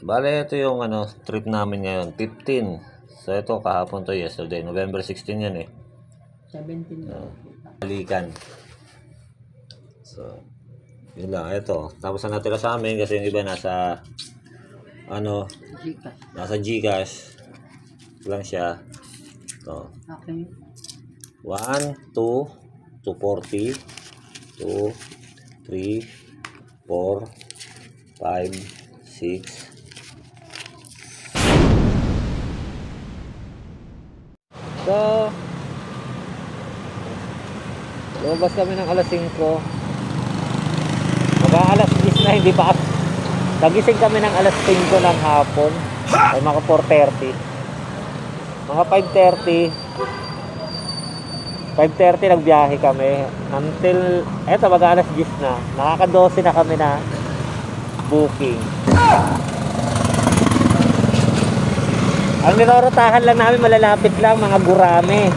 Bale, ito yung trip namin ngayon, 15. So ito kahapon to, yesterday, November 16 yan eh. 17 daw. Balikan. So, yun lang, ito. Tapos na natira sa amin kasi yung iba nasa Gcash. nasa Gcash lang siya. Ito. Okay. 1, 2, 240, 2, 3, 4, 5, 6. So, lumabas kami ng alas 5. Mag-aalas 10 na, hindi pa. Nagising kami ng alas 5 ng hapon. Ay mga 4:30. Mga 5:30 nagbiyahe kami. Until, eto mag-aalas 10 na. Nakaka-12 na kami na booking. Ang ninorotahan lang namin malalapit lang, mga gurame.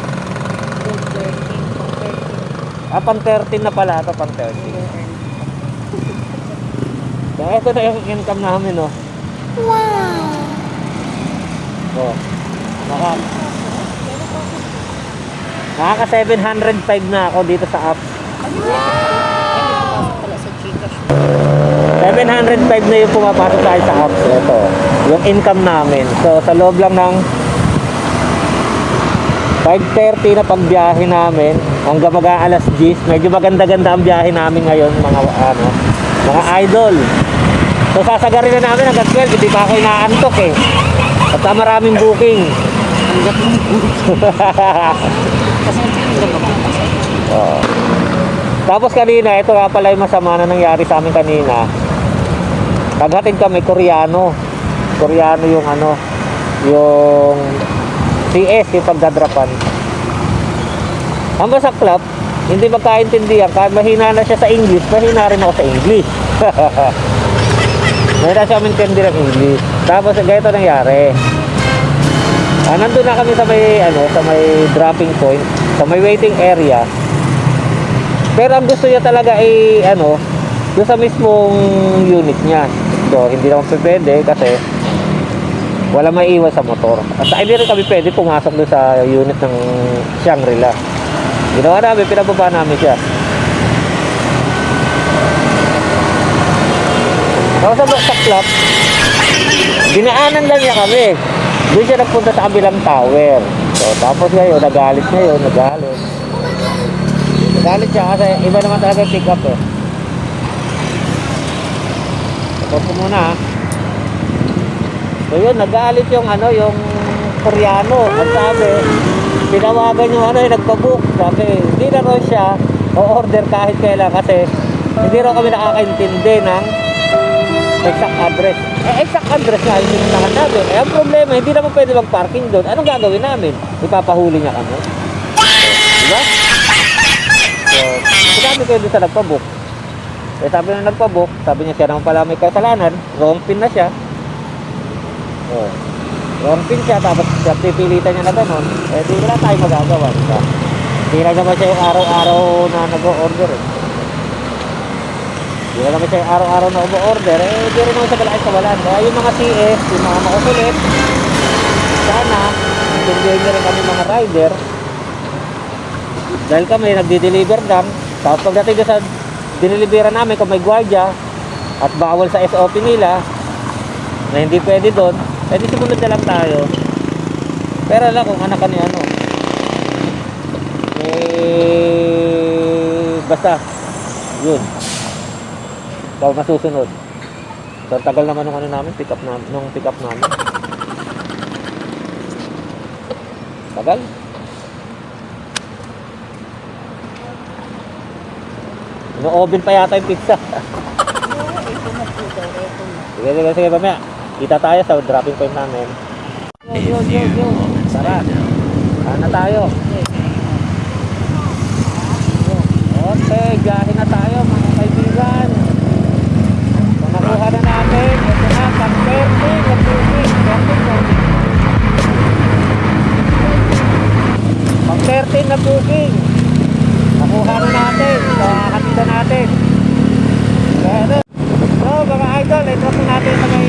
Pan 13 na pala ito, pan 13. So, ito na yung income namin, oh. Wow! Oh, nakaka 705 na ako dito sa app. Pala sa Gcash. 705 na yung pumapasok tayo sa apps. Ito, yung income namin. So, sa loob lang ng 5:30 na pagbiyahe namin hanggang mag-aalas 10. Medyo maganda-ganda ang biyahe namin ngayon, mga idol. So, sasagarin na namin hanggang 12. Hindi pa ako inaantok eh. At maraming booking. Kasi hindi ba Oo. Tapos kanina, ito nga pala yung masama na nangyari sa amin kanina. Naghatid kami, Koreano yung yung CS, yung pagdadrapan. Ang masaklap, hindi magkaintindihan. Kahit mahina na siya sa English, mahina rin ako sa English. Mahina siya intindi ng English. Tapos ganito nangyari. Nandun na kami sa may dropping point, sa may waiting area. Pero ang gusto niya talaga ay doon sa mismong unit niya. So, hindi naman pwede kasi wala maiiwan sa motor. At hindi rin kami pwede pumasok doon sa unit ng Shangri-La. Ginawa namin, pinababa namin siya. Tapos sa saklap, dinaanan lang niya kami. Doon siya nagpunta sa kabilang tower. So, tapos ngayon, nagalit siya kasi iba naman talaga yung pick up eh. Tapos ko muna ha. So yun, nagalit yung yung Koreano. Ang sabi, tinawagan yung yung nagpabook. Sabi, hindi na raw siya o-order kahit kailan kasi hindi raw kami nakakaintindi ng exact address. Exact address nga yung sinuntahan namin. Ang problema, hindi naman pwede mag-parking doon. Anong gagawin namin? Ipapahuli niya kami. Diba? So, sinabi ko doon sa nagpabook. Sabi na nagpabook, sabi niya siya naman pala may kasalanan. Wrong pin na siya. Oh. Wrong pin siya, tapos pipilitan niya na gano'n. Di wala tayo magagawa. Diba? Hindi lang naman siya yung araw-araw na nag-o-order eh. Hindi naman siya yung araw-araw na umu-order, hindi rin naman siya galain sa walan. Kaya yung mga CS, yung mga makukulit, sana, intindihin nyo rin kami mga rider. Dahil kami, nagdi-deliver lang. Tapos pagdating sa dinilibera namin, kung may gwardiya, at bawal sa SOP nila, na hindi pwede doon, pwede sumunod na lang tayo. Pero alam kung anak ka ni basta, yun. Ikaw masusunod. So, tagal naman nung namin, pick up namin. Tagal. No-oven pa yata yung pizza. Sige, mamaya. Kita tayo sa dropping point namin. Yo. Tara. Na tayo. Okay, biyahe na tayo mga kaibigan. So, nakuha na natin. Ito na, pag-13 na booking. Pag-13 na booking. Nakuha na natin. So, kakatita natin. So, mga idol, ito po natin sa may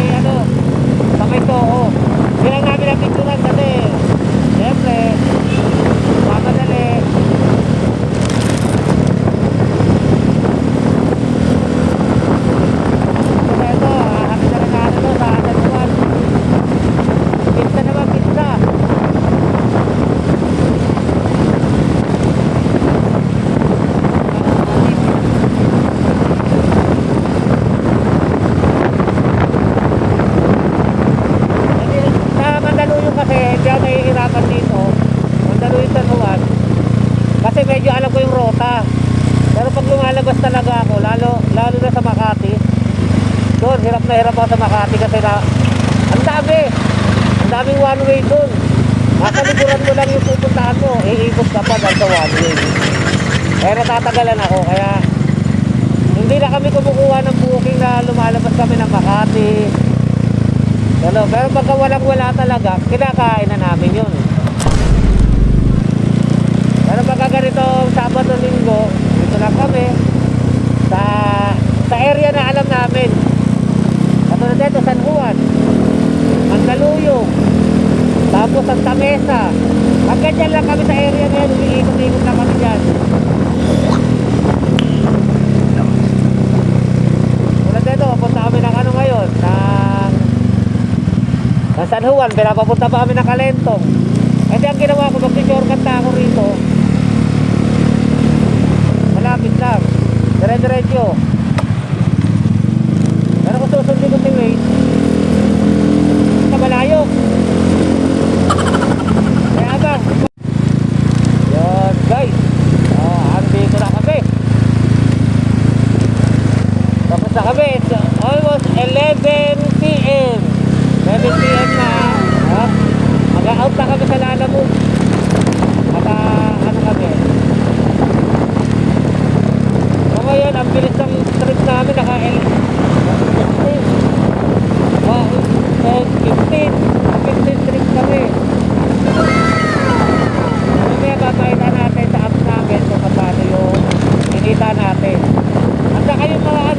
na hirap ako sa Makati kasi na ang daming one way dun. Nasa likuran mo lang yung pupuntahan mo, iikot ka pa dahil sa one way. Kaya natatagalan ako, kaya hindi na kami kumukuha ng booking na lumalabas kami ng Makati. Pero pagka walang-wala talaga, kinakain na namin yun. Pero pagka ganito Sabado, Linggo, dito lang kami sa area na alam namin. Katulad dito, San Juan, Mandaluyong, tapos Santa Mesa. Hanggang dyan lang kami sa area na yan, umiikot-ikot na kami dyan. Tulad dito, papunta kami ng ano ngayon, ng San Juan, pinapapunta pa kami ng Calentong. Kasi ang ginawa ko, mag-shortcut na ako rito. Malapit lang, dire-diretso. Pero kung susundin ko si Wade, sa malayo. Kaya abang. Yan guys, andito na kami. Tapos na kami, it's almost 11 p.m. 11 p.m. na. Mag-out na kami sa Lalamove. Ano kami. So ngayon, ang bilis ng trip namin. 15 trips kami. Mamaya papakita natin sa apps namin kung paano yung kinita natin. At saka yung mga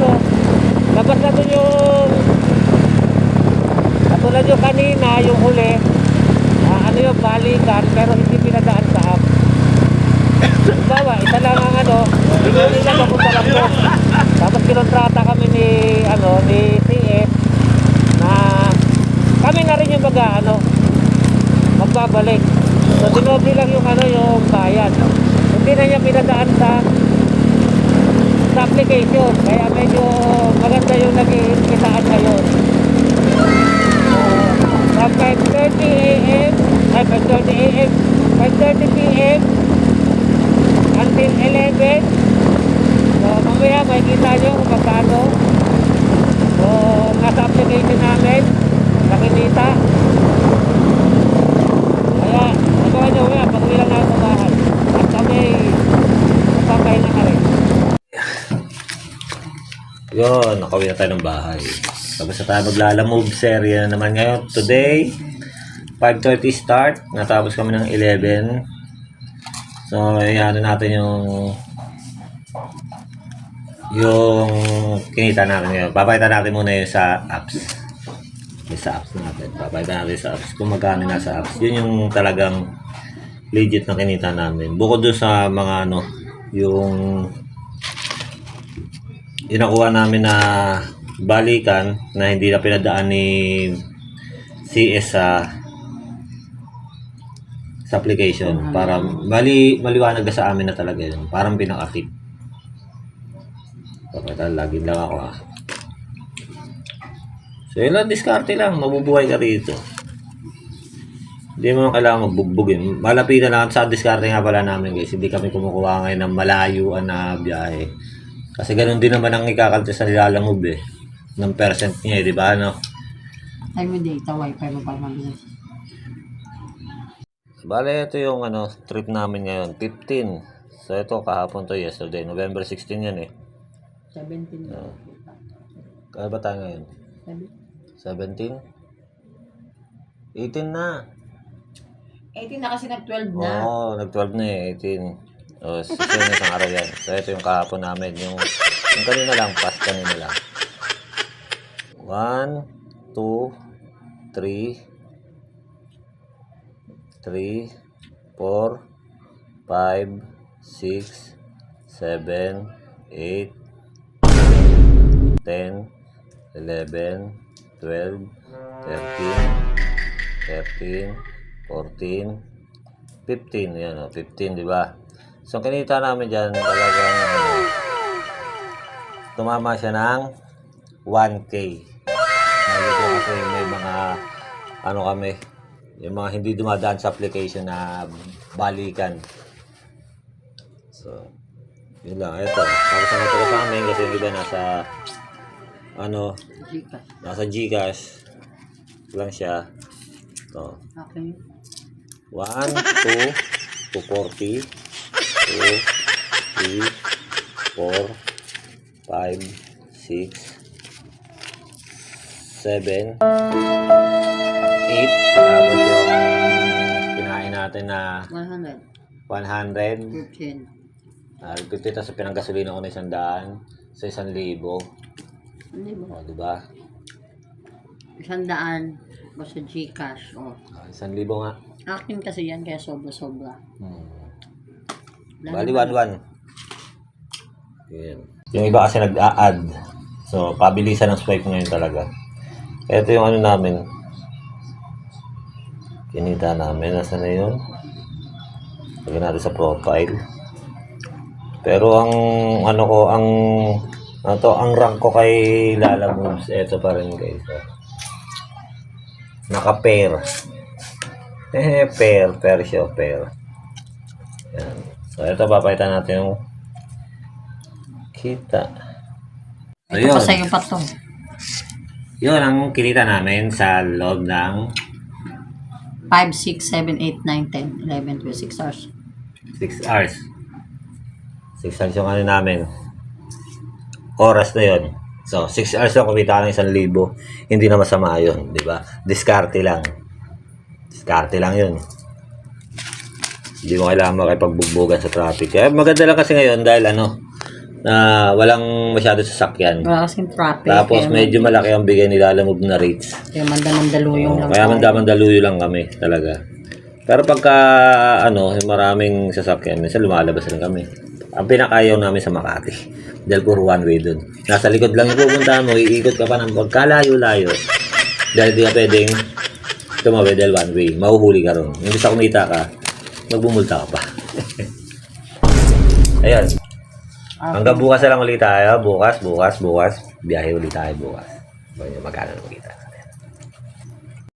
labas na dun yung katulad yung kanina, yung huli, yung balikan pero hindi pinadaan sa app. Bawa, isa lang ang hindi nila papunta lang po. Tapos kinontrata kami ni CS na kami na rin yung magbabalik. So dinoble lang yung yung bayad. Hindi na niya pinadaan sa application. Kaya medyo maganda yung naging kitaan ngayon. From 5:30 a.m. 5:30 p.m. until 11. So mamaya makikita nyo kung magkano. So nasa application namin nakinita. Kaya nagawa nyo mamaya pag-uwi lang natin sa bahay. At kami magpapahinga ka rin. Yun, nakauwi na tayo ng bahay. Tapos na tayo maglalamove serye na naman ngayon. Today, 5:30 start. Natapos kami ng 11. So, ayan natin yung kinita natin ngayon. Papakita natin muna yung sa apps. Yung sa apps natin. Papakita natin sa apps. Kung magkano na sa apps. Yun yung talagang legit na kinita namin. Bukod doon sa mga yung nakuha namin na balikan na hindi na pinadaan ni CS sa application para maliwanag na sa amin na talaga yun. Parang pinaka-tip. Kapag lagin lang ako So yun lang, diskarte lang. Mabubuhay ka rito. Hindi mo kailangan magbugbugin. Malapitan lang sa diskarte nga pala namin guys. Hindi kami kumukuha ngayon ng malayuan na biyahe. Kasi ganun din naman ang ikakalta sa Lalamove ng percent niya, di ba, Ay mo data, wifi mo pa naman. Bale, ito yung trip namin ngayon, 15. So ito, kahapon to, yesterday, November 16 yan 17 na. Kaya ba tayo ngayon? 17? 18 na. 18 na kasi nag-12 na. Oo, nag-12 na 18. O, 16 na isang araw yan. So ito yung kahapon namin, yung kanina lang, past kanina lang. 1, 2, 3, 4, 5, 6, 7, 8, 10, 11, 12, 13, 14, 15. Yan 15, di ba? So, kinita namin dyan talagang tumama siya ng 1K. Kasi may mga kami, yung mga hindi dumadaan sa application na balikan. So, yun lang. Ito. Tapos ang natulog sa amin kasi yung iba ano, Gcash. nasa Gcash lang siya. Ito. Okay. 1, 2, 240, 2, 3, 4, 5, 6, 7, 8. Tapos yung kinain natin na 100. 100. 15. Nagpipita sa pinanggasolina ko na 100 sa 1,000. Hindi ba? O, diba? 100. Basta Gcash. Oh. 1,000 nga. Akin kasi yan kaya sobra-sobra. Bali 1,1. Yan. Yung iba kasi nag-a-add. So, pabilisan ng swipe ngayon talaga. Ito yung ano namin. Kinita namin. Nasaan na yun? Lagyan natin sa profile. Pero ang ano ko, ang rank ko kay Lala Moves, ito pa rin guys. Naka-pair. Pair siya, pair. Yan. So, ito papalitan natin yung kita. Ito pa sa'yo pa to. Yun ang kinita namin sa loob ng 5, 6, 7, 8, 9, 10, 11, 12, 6 hours. 6 hours. 6 hours yung ano namin. Oras na yun. So, 6 hours lang kumita ng 1,000. Hindi na masama yun, di ba? Diskarte lang. Diskarte lang yun. Hindi mo kailangan makipagbugbugan sa traffic. Kaya maganda lang kasi ngayon dahil na walang masyado sasakyan. Wala kasing traffic. Tapos medyo malaki ang bigay nila Lalamove na rates. Kaya mandaluyong lang. Kaya mandaluyo lang kami talaga. Pero pagka yung maraming sasakyan, minsan lumalabas rin kami. Ang pinakayaw namin sa Makati. Dahil puro one way dun. Nasa likod lang yung pupuntahan mo, iikot ka pa ng pagkalayo-layo. Dahil di ka pwedeng tumawid dahil one way. Mahuhuli ka ron. Hindi sa kumita ka, magbumulta ka pa. Ayun. Hanggang bukas na lang ulit tayo. Bukas. Biyahe ulit tayo bukas. Magkano na makita.